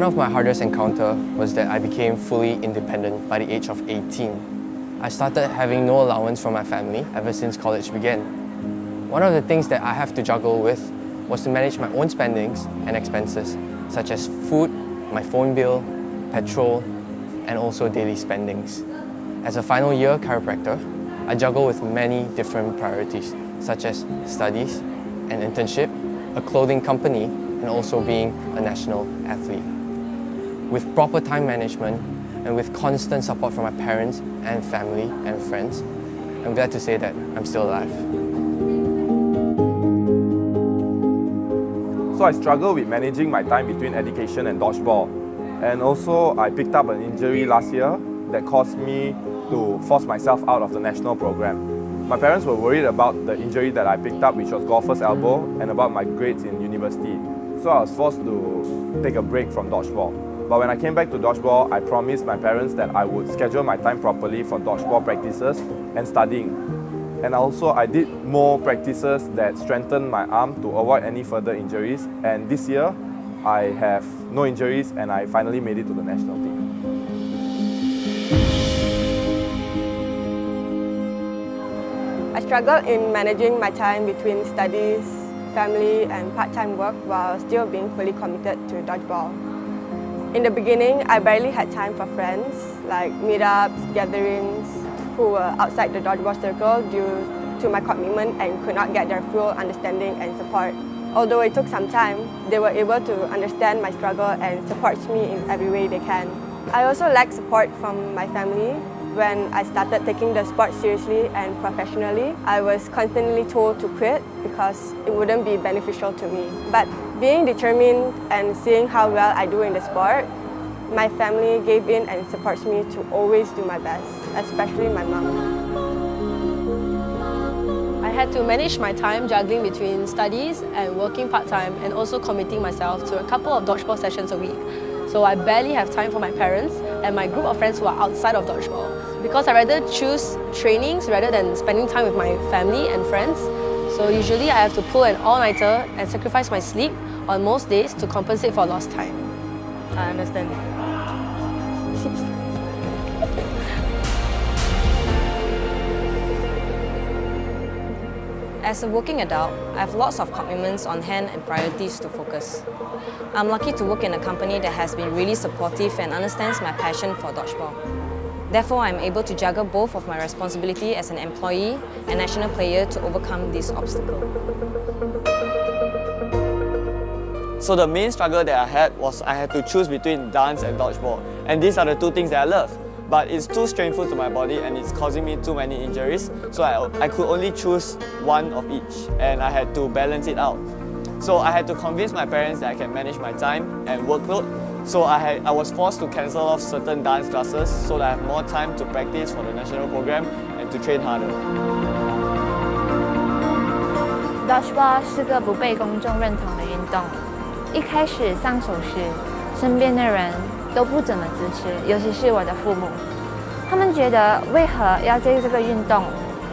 of my hardest encounter was that I became fully independent by the age of 18. I started having no allowance from my family ever since college began. One of the things that I have to juggle with was to manage my own spendings and expenses, such as food, my phone bill, petrol, and also daily spendings. As a final year chiropractor, I juggle with many different priorities, such as studies, an internship, a clothing company, and also being a national athlete. With proper time management and with constant support from my parents and family and friends, I'm glad to say that I'm still alive. So I struggle with managing my time between education and dodgeball. And also I picked up an injury last year that caused me to force myself out of the national program. My parents were worried about the injury that I picked up, which was golfer's elbow, and about my grades in university. So I was forced to take a break from dodgeball. But when I came back to dodgeball, I promised my parents that I would schedule my time properly for dodgeball practices and studying. And also I did more practices that strengthened my arm to avoid any further injuries. And this year, I have no injuries and I finally made it to the national team. I struggled in managing my time between studies, family and part-time work while still being fully committed to dodgeball. In the beginning, I barely had time for friends, like meetups, gatherings, who were outside the dodgeball circle due to my commitment and could not get their full understanding and support. Although it took some time, they were able to understand my struggle and support me in every way they can. I also lacked support from my family. When I started taking the sport seriously and professionally, I was constantly told to quit because it wouldn't be beneficial to me. But being determined and seeing how well I do in the sport, my family gave in and supports me to always do my best, especially my mom. I had to manage my time juggling between studies and working part-time and also committing myself to a couple of dodgeball sessions a week. So I barely have time for my parents and my group of friends who are outside of dodgeball. Because I rather choose trainings rather than spending time with my family and friends. So usually I have to pull an all-nighter and sacrifice my sleep on most days to compensate for lost time. I understand. As a working adult, I have lots of commitments on hand and priorities to focus. I'm lucky to work in a company that has been really supportive and understands my passion for dodgeball. Therefore, I'm able to juggle both of my responsibility as an employee and national player to overcome this obstacle. So the main struggle that I had was I had to choose between dance and dodgeball. And these are the two things that I love. But it's too strainful to my body and it's causing me too many injuries. So I could only choose one of each and I had to balance it out. So I had to convince my parents that I can manage my time and workload. So I was forced to cancel off certain dance classes so that I have more time to practice for the national program and to train harder. Dodgeball 是个不被公众认同的运动。一开始上手时，身边的人都不怎么支持，尤其是我的父母。他们觉得为何要在这个运动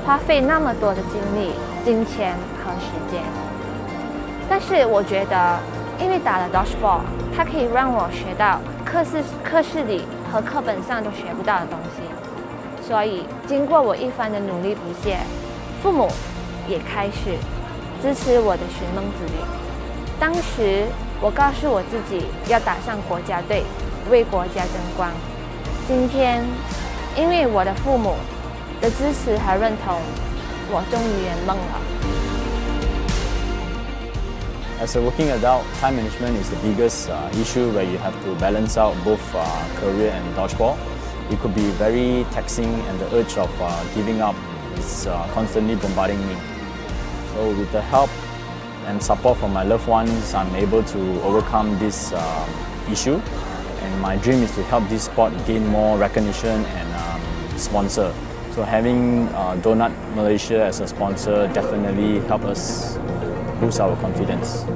花费那么多的精力、金钱和时间？但是我觉得，因为打了 Dodgeball， 它可以让我学到课室里和课本上都学不到的东西。所以经过我一番的努力不懈，父母也开始支持我的寻梦之旅。当时我告诉我自己要打上国家队，为国家争光。今天，因为我的父母的支持和认同，我终于圆梦了。As a working adult, time management is the biggest issue where you have to balance out both career and dodgeball. It could be very taxing and the urge of giving up is constantly bombarding me. So with the help and support from my loved ones, I'm able to overcome this issue. And my dream is to help this sport gain more recognition and sponsor. So having Doughnut Malaysia as a sponsor definitely help us boost our confidence.